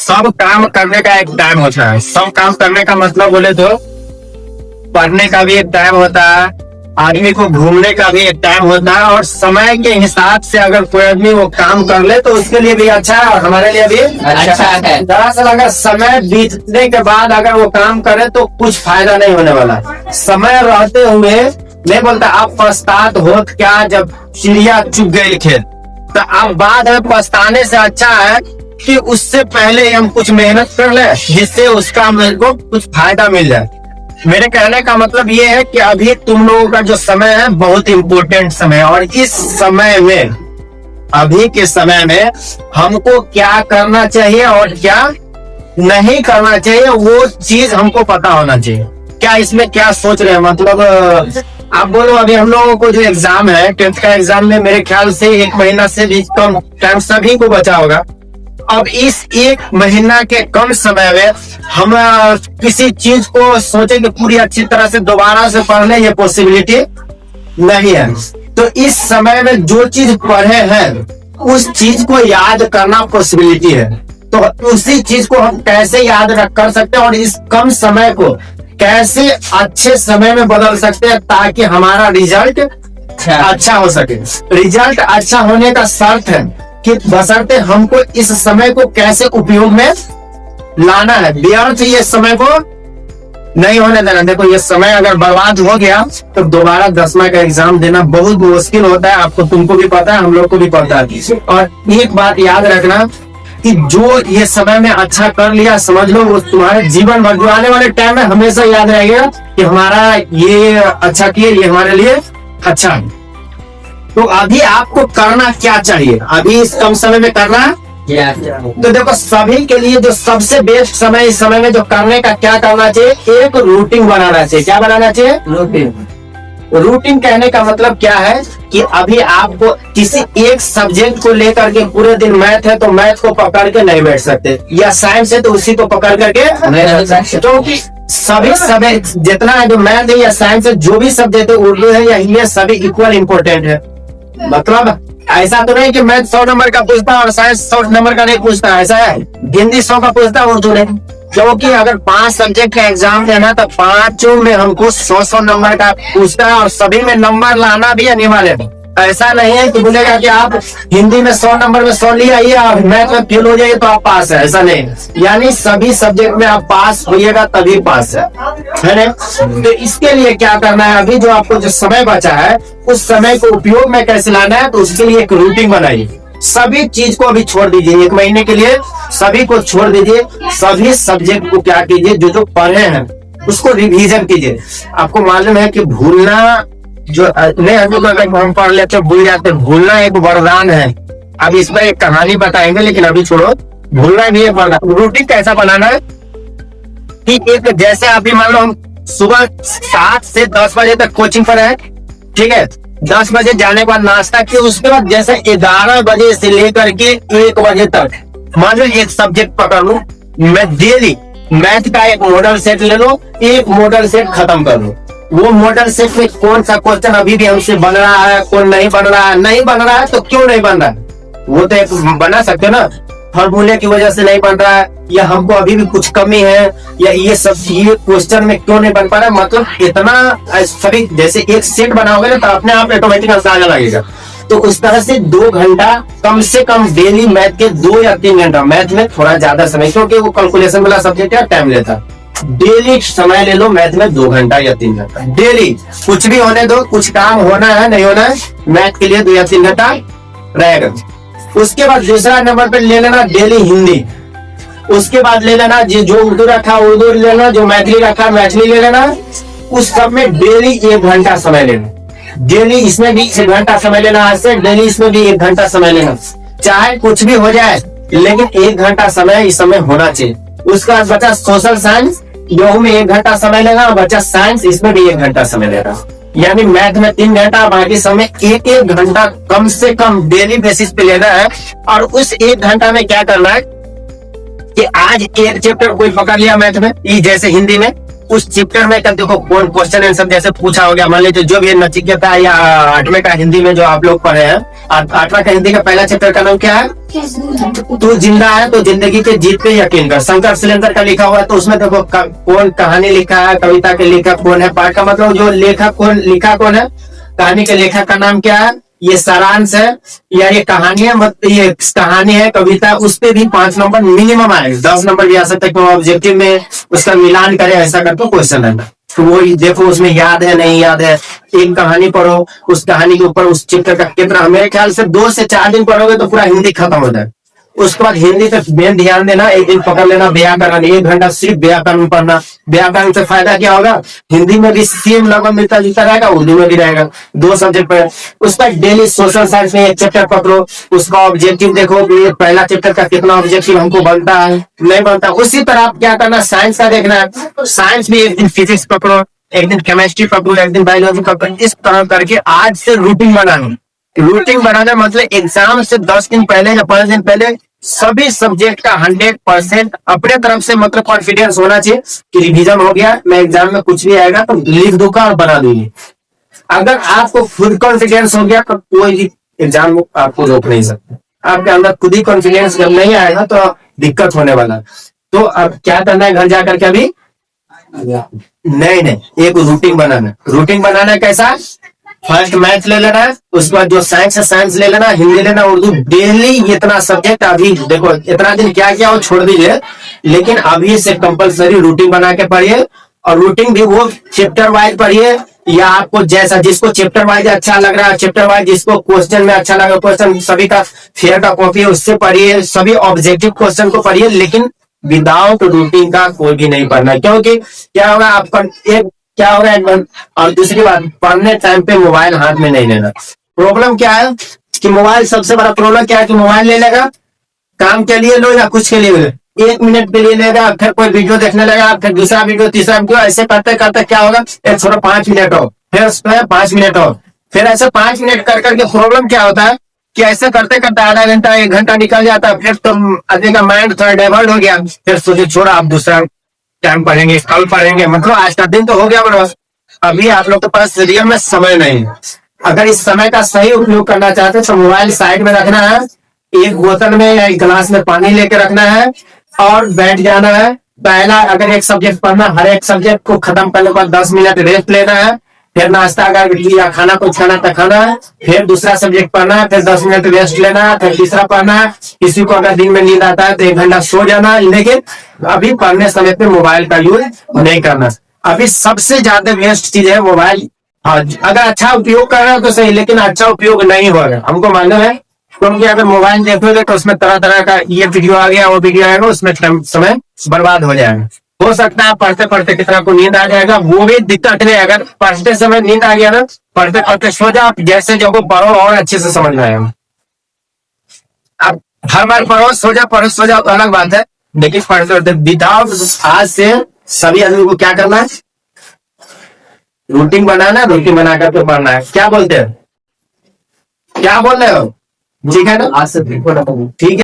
सब काम करने का एक टाइम होता है। सब काम करने का मतलब बोले तो पढ़ने का भी एक टाइम होता है, आदमी को घूमने का भी एक टाइम होता है, और समय के हिसाब से अगर कोई आदमी वो काम कर ले तो उसके लिए भी अच्छा है और हमारे लिए भी अच्छा है। दरअसल अगर समय बीतने के बाद अगर वो काम करे तो कुछ फायदा नहीं होने वाला। समय रहते हुए नहीं बोलता आप पछतात हो क्या जब चिड़िया चुग गई खेत, तो अब बाद में पछताने से अच्छा है कि उससे पहले हम कुछ मेहनत कर ले जिससे उसका मेरे को कुछ फायदा मिल जाए। मेरे कहने का मतलब ये है कि अभी तुम लोगों का जो समय है बहुत इम्पोर्टेंट समय है, और इस समय में अभी के समय में हमको क्या करना चाहिए और क्या नहीं करना चाहिए वो चीज हमको पता होना चाहिए। क्या इसमें क्या सोच रहे हैं, मतलब आप बोलो अभी हम लोगों को जो एग्जाम है 10th का एग्जाम में मेरे ख्याल से 1 महीना से भी कम टाइम सभी को बचा होगा। अब इस 1 महीना के कम समय में हम किसी चीज को सोचे कि पूरी अच्छी तरह से दोबारा से पढ़ ले, ये पॉसिबिलिटी नहीं है। तो इस समय में जो चीज पढ़े हैं उस चीज को याद करना पॉसिबिलिटी है। तो उसी चीज को हम कैसे याद रख कर सकते हैं और इस कम समय को कैसे अच्छे समय में बदल सकते हैं ताकि हमारा रिजल्ट अच्छा हो सके। रिजल्ट अच्छा होने का शर्त है कि बशर्ते हमको इस समय को कैसे उपयोग में लाना है, व्यर्थ ये समय को नहीं होने देना। देखो ये समय अगर बर्बाद हो गया तो दोबारा 10वां का एग्जाम देना बहुत मुश्किल होता है। आपको, तुमको भी पता है, हम लोग को भी पता है। और एक बात याद रखना कि जो ये समय में अच्छा कर लिया समझ लो वो तुम्हारे जीवन भर जो आने वाले टाइम में हमेशा याद रहेगा कि हमारा ये अच्छा किया, ये हमारे लिए अच्छा है। तो अभी आपको करना क्या चाहिए, अभी इस कम समय में करना तो देखो सभी के लिए जो सबसे बेस्ट समय इस समय में जो करने का क्या करना चाहिए, एक रूटीन बनाना चाहिए। क्या बनाना चाहिए? रूटीन कहने का मतलब क्या है कि अभी आपको किसी एक सब्जेक्ट को लेकर के पूरे दिन मैथ है तो मैथ को पकड़ के नहीं बैठ सकते, या साइंस है तो उसी को पकड़ करके नहीं बैठ सकते। क्योंकि सभी सब्जेक्ट जितना है, जो मैथ है या साइंस है, जो भी सब्जेक्ट है, उर्दू है या हिंदी है, सभी इक्वल इम्पोर्टेंट है। मतलब ऐसा तो नहीं कि मैथ 100 नंबर का पूछता है और साइंस 100 नंबर का नहीं पूछता, ऐसा है। हिंदी 100 का पूछता है, उर्दू नहीं। क्योंकि अगर 5 सब्जेक्ट का एग्जाम देना तो 5 में हमको 100 नंबर का पूछता है और सभी में नंबर लाना भी अनिवार्य है। ऐसा नहीं है कि बोलेगा कि आप हिंदी में 100 नंबर में 100 ले आइए और मैथ में फेल हो जाइए तो आप पास है, ऐसा नहीं। यानी सभी सब्जेक्ट में आप पास होइएगा तभी पास है ना। तो इसके लिए क्या करना है, अभी जो आपको जो समय बचा है उस समय को उपयोग में कैसे लाना है, तो उसके लिए एक रूटीन बनाइए। सभी चीज को अभी छोड़ दीजिए, 1 महीने के लिए सभी को छोड़ दीजिए। सभी सब्जेक्ट को क्या कीजिए, जो जो पढ़े हैं उसको रिवीजन कीजिए। आपको मालूम है कि भूलना जो नहीं, हम पढ़ लेते हैं भूल जाते हैं, भूलना एक वरदान है। अब इस पर एक कहानी बताएंगे, लेकिन अभी छोड़ो, भूलना भी एक वरदान। रूटीन कैसा बनाना है कि एक जैसे अभी मान लो हम सुबह 7 से 10 बजे तक कोचिंग पर है, ठीक है। 10 बजे जाने के बाद नाश्ता किया, उसके बाद जैसे 11 बजे से लेकर के 1 बजे तक मान लो एक सब्जेक्ट पकड़ लूं, मैं डेली मैथ का एक मॉडल सेट ले लो, एक मॉडल सेट खत्म कर लो। वो मॉडल सेट में कौन सा क्वेश्चन अभी भी हमसे बन रहा है, कौन नहीं बन रहा है, नहीं बन रहा है तो क्यों नहीं बन रहा है, वो तो एक बना सकते हो ना। फॉर्मूले की वजह से नहीं बन रहा है, या हमको अभी भी कुछ कमी है, या ये सब ये क्वेश्चन में क्यों नहीं बन पा रहा है, मतलब इतना सभी जैसे एक सेट बनाओगे ना तो अपने आप ऑटोमेटिक अंदाजा लगेगा। तो उस तरह से 2 घंटा कम से कम डेली मैथ के 2 या 3 घंटा, मैथ में थोड़ा ज्यादा समय क्योंकि वो कैलकुलेशन वाला सब्जेक्ट है, टाइम लेता है। डेली समय ले लो मैथ में 2 घंटा या 3 घंटा डेली। कुछ भी होने दो, कुछ काम होना है नहीं होना है, मैथ के लिए 2 या 3 घंटा रहेगा। उसके बाद दूसरा नंबर पे ले लेना डेली हिंदी। उसके बाद ले लेना जो उर्दू रखा उर्दू ले लेना, जो मैथिली रखा मैथिली ले लेना। उस सब में डेली 1 घंटा समय लेना। डेली इसमें भी 1 घंटा समय लेना, आज से डेली इसमें भी 1 घंटा समय लेना। चाहे कुछ भी हो जाए लेकिन 1 घंटा समय इस समय होना चाहिए। उसके बाद बचा सोशल साइंस, जो में 1 घंटा समय लेगा, बचा साइंस, इसमें भी 1 घंटा समय लेगा। यानी मैथ में 3 घंटा, बाकी समय 1-1 घंटा कम से कम डेली बेसिस पे लेना है। और उस 1 घंटा में क्या करना है कि आज एक चैप्टर कोई पकड़ लिया मैथ में, जैसे हिंदी में, उस चैप्टर में का देखो कौन क्वेश्चन आंसर जैसे पूछा हो गया, मान लीजिए जो भी नचिकेता या 8वें का हिंदी में जो आप लोग पढ़े हैं, 8वां का हिंदी का पहला चैप्टर का नाम क्या है? तू जिंदा है तो जिंदगी के जीत पे यकीन कर। शंकर सिलेंडर का लिखा हुआ है, तो उसमें देखो कौन कहानी लिखा है, कविता के लेखक कौन है, पाठ का मतलब जो लेखक कौन लिखा कौन है, कहानी के लेखक का नाम क्या है, ये सारांश है या ये कहानी है, मतलब ये कहानी है कविता, उस पे भी 5 नंबर मिनिमम आएगा, 10 नंबर भी आ सकता है, क्यों ऑब्जेक्टिव में उसका मिलान करे ऐसा करके क्वेश्चन है। तो वो देखो उसमें याद है नहीं याद है, एक कहानी पढ़ो, उस कहानी के ऊपर उस चित्र का कितना, मेरे ख्याल से 2 से 4 दिन पढ़ोगे तो पूरा हिंदी खत्म हो जाए। उसके बाद हिंदी पे मेन ध्यान देना, एक दिन पकड़ लेना व्याकरण, 1 घंटा सिर्फ व्याकरण पढ़ना। व्याकरण से फायदा क्या होगा, हिंदी में भी सेम लगभग मिलता जुलता रहेगा, उर्दू में भी रहेगा, 2 सब्जेक्ट पे। उसका डेली सोशल साइंस में एक चैप्टर पकड़ो, उसका ऑब्जेक्टिव देखो कि पहला चैप्टर का कितना ऑब्जेक्टिव हमको बनता है नहीं बनता। उसी तरह आप क्या करना, साइंस का देखना है, साइंस में एक दिन फिजिक्स पकड़ो, एक दिन केमिस्ट्री पकड़ो, एक दिन बायोलॉजी पकड़ो, इस तरह करके आज से रूटीन बनाना। रूटीन बनाना मतलब एग्जाम से 10 दिन पहले या 5 दिन पहले सभी सब्जेक्ट का 100% अपने तरफ से मतलब कॉन्फिडेंस होना चाहिए कि रिवीजन हो गया, मैं एग्जाम में कुछ भी आएगा तो लिख दूंगा और बना दूंगी। अगर आपको खुद कॉन्फिडेंस हो गया तो कोई भी एग्जाम आपको रोक नहीं सकता। आपके अंदर खुद ही कॉन्फिडेंस जब नहीं आएगा तो दिक्कत होने वाला। तो अब क्या करना है, घर जाकर के अभी नहीं, एक रूटीन बनाना। रूटीन बनाना कैसा, फर्स्ट मैथ ले लेना है, उसके बाद जो साइंस है साइंस ले लेना, हिंदी लेना, उर्दू, डेली इतना सब्जेक्ट। अभी देखो इतना दिन क्या किया वो छोड़ दीजिए, लेकिन अभी से कंपलसरी रूटीन बना के पढ़िए। और रूटीन भी वो चैप्टर वाइज पढ़िए, या आपको जैसा जिसको चैप्टर वाइज अच्छा लग रहा है चैप्टर वाइज, जिसको क्वेश्चन में अच्छा लगा क्वेश्चन, सभी का फेयर का कॉपी है उससे पढ़िए, सभी ऑब्जेक्टिव क्वेश्चन को पढ़िए, लेकिन विदाउट रूटीन का कोई भी नहीं पढ़ना। क्योंकि क्या होगा आपका एक क्या होगा एक बार, और दूसरी बात, पढ़ने टाइम पे मोबाइल हाथ में नहीं लेना। प्रॉब्लम क्या है कि मोबाइल, सबसे बड़ा प्रॉब्लम क्या है कि मोबाइल ले लेगा, काम के लिए लो या कुछ के लिए लो, 1 मिनट के लिए लेगा, फिर कोई वीडियो देखने लगा, फिर दूसरा वीडियो, तीसरा वीडियो, ऐसे करते करते क्या होगा, एक छोड़ो 5 मिनट हो, फिर उसमें 5 मिनट हो, फिर ऐसे 5 मिनट कर करके प्रॉब्लम क्या होता है कि ऐसे करते करते आधा घंटा 1 घंटा निकल जाता है, फिर तो आदमी का माइंड थोड़ा डाइवर्ट हो गया, फिर सोचे छोड़ा आप दूसरा टाइम पढ़ेंगे, कल पढ़ेंगे, मतलब आज का दिन तो हो गया बड़ा, अभी आप लोग के पास रियल में समय नहीं है। अगर इस समय का सही उपयोग करना चाहते हैं तो मोबाइल साइड में रखना है, एक बोतल में या एक गिलास में पानी लेके रखना है और बैठ जाना है। पहला अगर एक सब्जेक्ट पढ़ना, हर एक सब्जेक्ट को खत्म करने के बाद 10 मिनट रेस्ट लेना है, फिर नाश्ता अगर या खाना कुछ खाना तो खाना है, फिर दूसरा सब्जेक्ट पढ़ना है, फिर 10 मिनट रेस्ट लेना है, फिर तीसरा पढ़ना है। किसी को अगर दिन में नींद आता है तो 1 घंटा सो जाना है, लेकिन अभी पढ़ने समय पे मोबाइल का यूज नहीं करना। अभी सबसे ज्यादा वेस्ट चीज है मोबाइल। अगर अच्छा उपयोग कर रहे हो तो सही, लेकिन अच्छा उपयोग नहीं हो रहा हमको मालूम है, क्योंकि अगर मोबाइल देखोगे तो उसमें तरह तरह का ये वीडियो आ गया वो वीडियो आएगा, उसमें समय बर्बाद हो जाएगा। हो सकता है पढ़ते पढ़ते कितना को नींद आ जाएगा, वो भी दिक्कत नहीं। अगर पढ़ते समय नींद आ गया ना, पढ़ते पढ़ते सो जाओ, जैसे जो को पढ़ो और अच्छे से समझ में आएगा। आप हर बार पढ़ो सो जाओ तो अलग बात है, लेकिन पढ़ते पढ़ते विदाउट, आज से सभी आदमी को क्या करना है, रूटीन बनाना, रूटीन बना करके पढ़ना है। क्या बोलते हैं, क्या बोल रहे हो, ठीक है ना, आज से ठीक है।